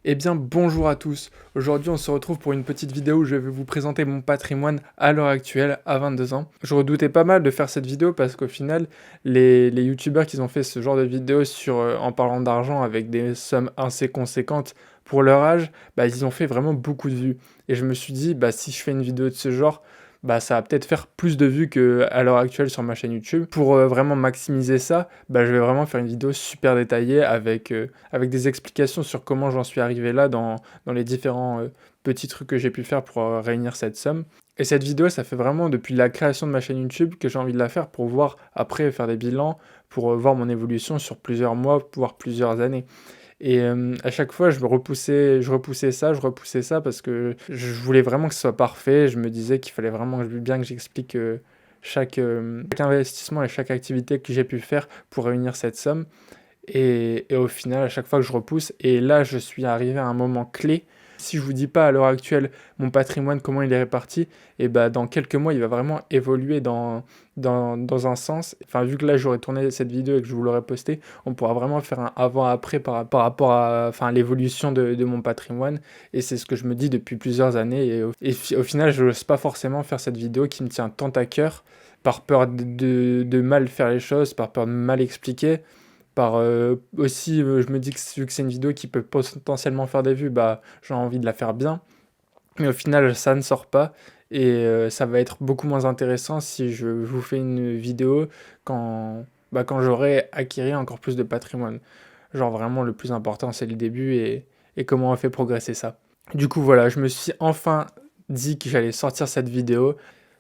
Eh bien, bonjour à tous. Aujourd'hui, on se retrouve pour une petite vidéo où je vais vous présenter mon patrimoine à l'heure actuelle, à 22 ans. Je redoutais pas mal de faire cette vidéo parce qu'au final, les youtubeurs qui ont fait ce genre de vidéo en parlant d'argent avec des sommes assez conséquentes pour leur âge, bah, ils ont fait vraiment beaucoup de vues. Et je me suis dit, bah, si je fais une vidéo de ce genre, bah, ça va peut-être faire plus de vues qu'à l'heure actuelle sur ma chaîne YouTube. Pour vraiment maximiser ça, bah, je vais vraiment faire une vidéo super détaillée avec des explications sur comment j'en suis arrivé là dans les différents petits trucs que j'ai pu faire pour réunir cette somme. Et cette vidéo, ça fait vraiment depuis la création de ma chaîne YouTube que j'ai envie de la faire pour voir après, faire des bilans, pour voir mon évolution sur plusieurs mois, voire plusieurs années. Et à chaque fois, je repoussais ça parce que je voulais vraiment que ce soit parfait. Je me disais qu'il fallait vraiment bien que j'explique chaque investissement et chaque activité que j'ai pu faire pour réunir cette somme. Et au final, à chaque fois que je repousse, et là, je suis arrivé à un moment clé. Si je vous dis pas à l'heure actuelle mon patrimoine, comment il est réparti, et bah dans quelques mois, il va vraiment évoluer dans un sens. Enfin, vu que là, j'aurais tourné cette vidéo et que je vous l'aurais posté, on pourra vraiment faire un avant-après par rapport à enfin, l'évolution de mon patrimoine. Et c'est ce que je me dis depuis plusieurs années. Au final, je n'ose pas forcément faire cette vidéo qui me tient tant à cœur, par peur de mal faire les choses, par peur de mal expliquer. Aussi, je me dis que vu que c'est une vidéo qui peut potentiellement faire des vues, bah, j'ai envie de la faire bien. Mais au final, ça ne sort pas. Et ça va être beaucoup moins intéressant si je vous fais une vidéo quand j'aurai acquis encore plus de patrimoine. Genre vraiment, le plus important, c'est le début et comment on fait progresser ça. Du coup, voilà, je me suis enfin dit que j'allais sortir cette vidéo.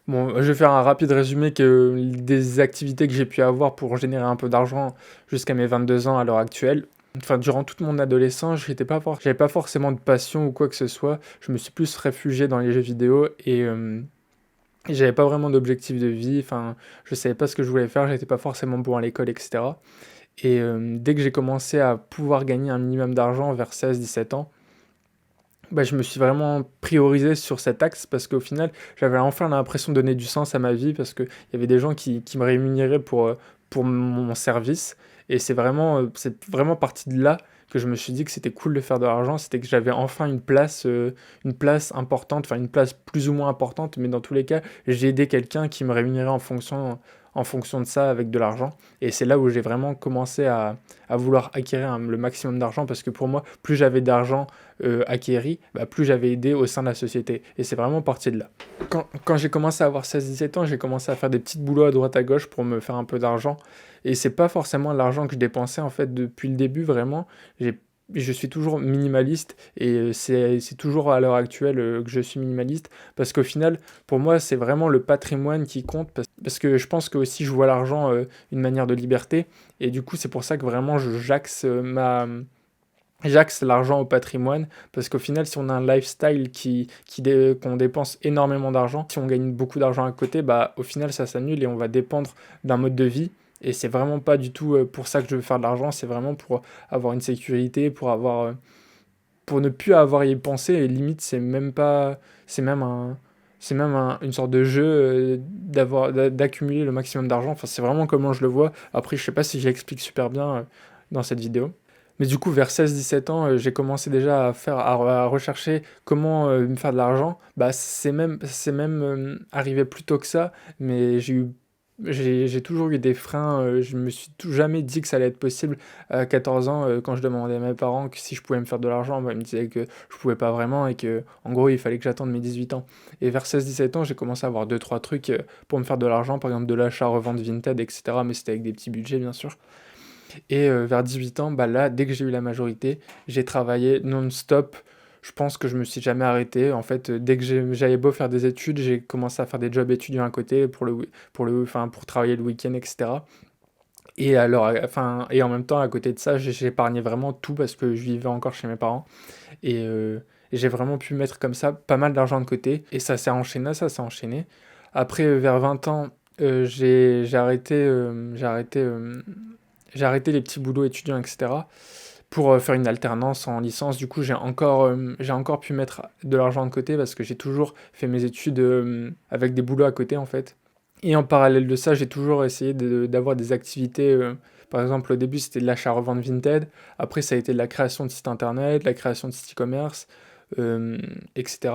Bon, je vais faire un rapide résumé des activités que j'ai pu avoir pour générer un peu d'argent jusqu'à mes 22 ans à l'heure actuelle. Enfin, durant toute mon adolescence, j'avais pas forcément de passion ou quoi que ce soit. Je me suis plus réfugié dans les jeux vidéo et j'avais pas vraiment d'objectif de vie. Enfin, je savais pas ce que je voulais faire, j'étais pas forcément bon à l'école, etc. Et dès que j'ai commencé à pouvoir gagner un minimum d'argent vers 16-17 ans, bah, je me suis vraiment priorisé sur cet axe parce qu'au final, j'avais enfin l'impression de donner du sens à ma vie parce qu'il y avait des gens qui me rémunéraient pour mon service. Et c'est vraiment parti de là que je me suis dit que c'était cool de faire de l'argent. C'était que j'avais enfin une place importante, enfin une place plus ou moins importante, mais dans tous les cas, j'ai aidé quelqu'un qui me rémunérait en fonction de ça avec de l'argent. Et c'est là où j'ai vraiment commencé à vouloir acquérir le maximum d'argent parce que pour moi, plus j'avais d'argent acquéri, bah, plus j'avais aidé au sein de la société. Et c'est vraiment parti de là. Quand j'ai commencé à avoir 16-17 ans, j'ai commencé à faire des petits boulots à droite à gauche pour me faire un peu d'argent. Et c'est pas forcément l'argent que je dépensais en fait depuis le début, vraiment. J'ai je suis toujours minimaliste et c'est toujours à l'heure actuelle que je suis minimaliste parce qu'au final, pour moi, c'est vraiment le patrimoine qui compte parce que je pense que aussi je vois l'argent une manière de liberté et du coup, c'est pour ça que vraiment j'axe l'argent au patrimoine parce qu'au final, si on a un lifestyle qu'on dépense énormément d'argent, si on gagne beaucoup d'argent à côté, bah, au final, ça s'annule et on va dépendre d'un mode de vie. Et c'est vraiment pas du tout pour ça que je veux faire de l'argent, c'est vraiment pour avoir une sécurité, pour ne plus avoir à y penser. Et limite, c'est même une sorte de jeu d'accumuler le maximum d'argent. Enfin, c'est vraiment comment je le vois. Après, je sais pas si j'explique super bien dans cette vidéo. Mais du coup, vers 16-17 ans, j'ai commencé déjà à rechercher comment me faire de l'argent. Bah, c'est même arrivé plus tôt que ça, mais j'ai toujours eu des freins. Je me suis jamais dit que ça allait être possible à 14 ans quand je demandais à mes parents que si je pouvais me faire de l'argent. Bah, ils me disaient que je pouvais pas vraiment et que, en gros, il fallait que j'attende mes 18 ans. Et vers 16-17 ans, j'ai commencé à avoir deux trois trucs pour me faire de l'argent, par exemple de l'achat-revente Vinted, etc. Mais c'était avec des petits budgets, bien sûr. Et vers 18 ans, bah là, dès que j'ai eu la majorité, j'ai travaillé non-stop. Je pense que je me suis jamais arrêté. En fait, dès que j'avais beau faire des études, j'ai commencé à faire des jobs étudiants à côté enfin, pour travailler le week-end, etc. Et en même temps, à côté de ça, j'épargnais vraiment tout parce que je vivais encore chez mes parents. Et j'ai vraiment pu mettre comme ça pas mal d'argent de côté. Et ça s'est enchaîné. Après, vers 20 ans, j'ai arrêté les petits boulots étudiants, etc. pour faire une alternance en licence. Du coup, j'ai encore pu mettre de l'argent de côté parce que j'ai toujours fait mes études avec des boulots à côté, en fait. Et en parallèle de ça, j'ai toujours essayé d'avoir des activités Par exemple, au début, c'était de l'achat-revente Vinted. Après, ça a été de la création de sites internet, de la création de sites e-commerce, etc.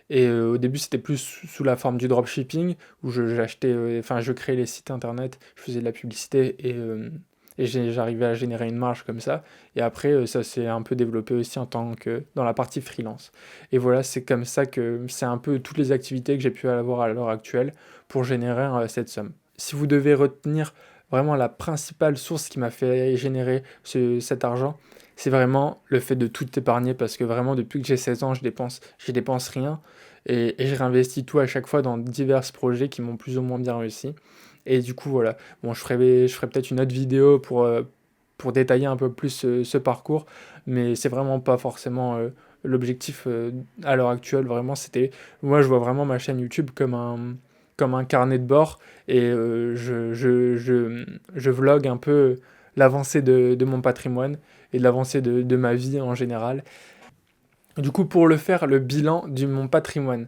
Et au début, c'était plus sous la forme du dropshipping, où j'achetais, enfin, je créais les sites internet, je faisais de la publicité et j'arrivais à générer une marge comme ça. Et après, ça s'est un peu développé aussi en tant que dans la partie freelance. Et voilà, c'est comme ça que c'est un peu toutes les activités que j'ai pu avoir à l'heure actuelle pour générer cette somme. Si vous devez retenir vraiment la principale source qui m'a fait générer cet argent, c'est vraiment le fait de tout épargner parce que vraiment depuis que j'ai 16 ans, je dépense rien et je réinvestis tout à chaque fois dans divers projets qui m'ont plus ou moins bien réussi. Et du coup, voilà. Bon, je ferai peut-être une autre vidéo pour détailler un peu plus ce parcours, mais c'est vraiment pas forcément l'objectif à l'heure actuelle. Vraiment, moi, je vois vraiment ma chaîne YouTube comme un carnet de bord et je vlog un peu l'avancée de mon patrimoine et l'avancée de ma vie en général. Du coup, pour le faire, le bilan de mon patrimoine.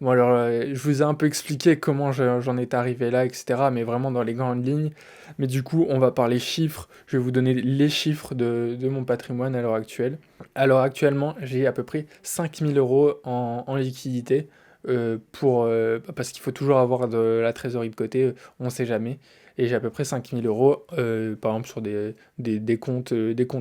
Bon, alors, je vous ai un peu expliqué comment j'en étais arrivé là, etc., mais vraiment dans les grandes lignes. Mais du coup, on va parler chiffres. Je vais vous donner les chiffres de mon patrimoine à l'heure actuelle. Alors, actuellement, j'ai à peu près 5000 euros en liquidité. Parce qu'il faut toujours avoir de la trésorerie de côté, on ne sait jamais. Et j'ai à peu près 5000 euros, par exemple, sur des comptes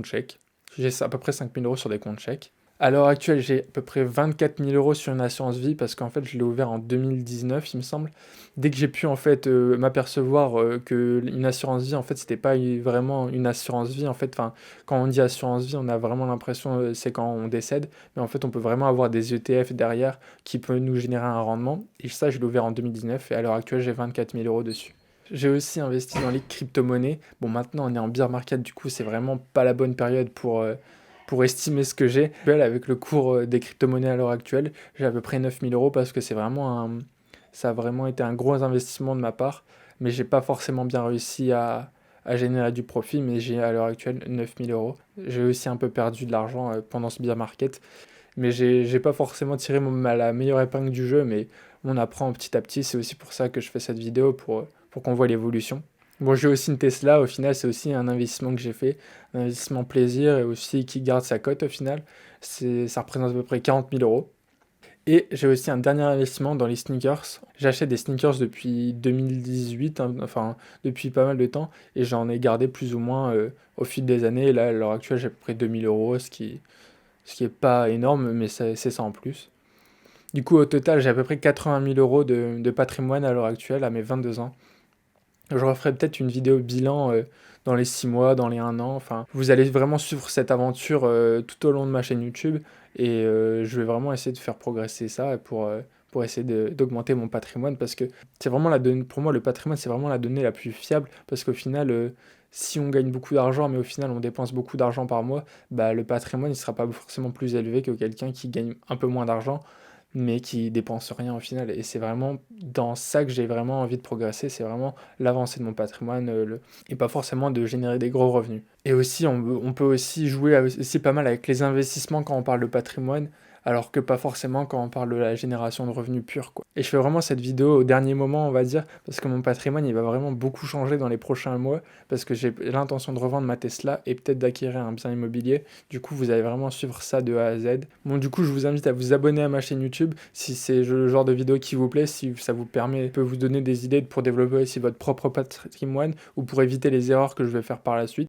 chèques. J'ai à peu près 5000 euros sur des comptes chèques. À l'heure actuelle, j'ai à peu près 24 000 euros sur une assurance vie parce qu'en fait, je l'ai ouvert en 2019, il me semble. Dès que j'ai pu en fait m'apercevoir que une assurance vie, en fait, c'était pas vraiment une assurance vie. En fait, enfin, quand on dit assurance vie, on a vraiment l'impression c'est quand on décède, mais en fait, on peut vraiment avoir des ETF derrière qui peuvent nous générer un rendement. Et ça, je l'ai ouvert en 2019 et à l'heure actuelle, j'ai 24 000 euros dessus. J'ai aussi investi dans les crypto-monnaies. Bon, maintenant, on est en bear market, du coup, c'est vraiment pas la bonne période pour estimer ce que j'ai. Avec le cours des crypto-monnaies à l'heure actuelle, j'ai à peu près 9000 euros parce que ça a vraiment été un gros investissement de ma part, mais j'ai pas forcément bien réussi à générer du profit, mais j'ai à l'heure actuelle 9000 euros. J'ai aussi un peu perdu de l'argent pendant ce bear market, mais j'ai pas forcément tiré la meilleure épingle du jeu, mais on apprend petit à petit. C'est aussi pour ça que je fais cette vidéo, pour qu'on voit l'évolution. Bon, j'ai aussi une Tesla, au final, c'est aussi un investissement que j'ai fait, un investissement plaisir et aussi qui garde sa cote au final. Ça représente à peu près 40 000 euros. Et j'ai aussi un dernier investissement dans les sneakers. J'achète des sneakers depuis 2018, hein, enfin depuis pas mal de temps, et j'en ai gardé plus ou moins au fil des années. Et là, à l'heure actuelle, j'ai à peu près 2000 euros, ce qui est pas énorme, mais c'est ça en plus. Du coup, au total, j'ai à peu près 80 000 euros de patrimoine à l'heure actuelle, à mes 22 ans. Je referai peut-être une vidéo bilan dans les 6 mois, dans les 1 an. Enfin, vous allez vraiment suivre cette aventure tout au long de ma chaîne YouTube. Et je vais vraiment essayer de faire progresser ça pour essayer d'augmenter mon patrimoine. Parce que c'est vraiment pour moi, le patrimoine, c'est vraiment la donnée la plus fiable. Parce qu'au final, si on gagne beaucoup d'argent, mais au final, on dépense beaucoup d'argent par mois, bah, le patrimoine, il ne sera pas forcément plus élevé que quelqu'un qui gagne un peu moins d'argent mais qui dépense rien au final. Et c'est vraiment dans ça que j'ai vraiment envie de progresser, c'est vraiment l'avancée de mon patrimoine, et pas forcément de générer des gros revenus. Et aussi, on peut aussi jouer aussi pas mal avec les investissements quand on parle de patrimoine, alors que pas forcément quand on parle de la génération de revenus purs, quoi. Et je fais vraiment cette vidéo au dernier moment, on va dire, parce que mon patrimoine, il va vraiment beaucoup changer dans les prochains mois, parce que j'ai l'intention de revendre ma Tesla et peut-être d'acquérir un bien immobilier. Du coup, vous allez vraiment suivre ça de A à Z. Bon, du coup, je vous invite à vous abonner à ma chaîne YouTube si c'est le genre de vidéo qui vous plaît, si ça vous peut vous donner des idées pour développer aussi votre propre patrimoine ou pour éviter les erreurs que je vais faire par la suite.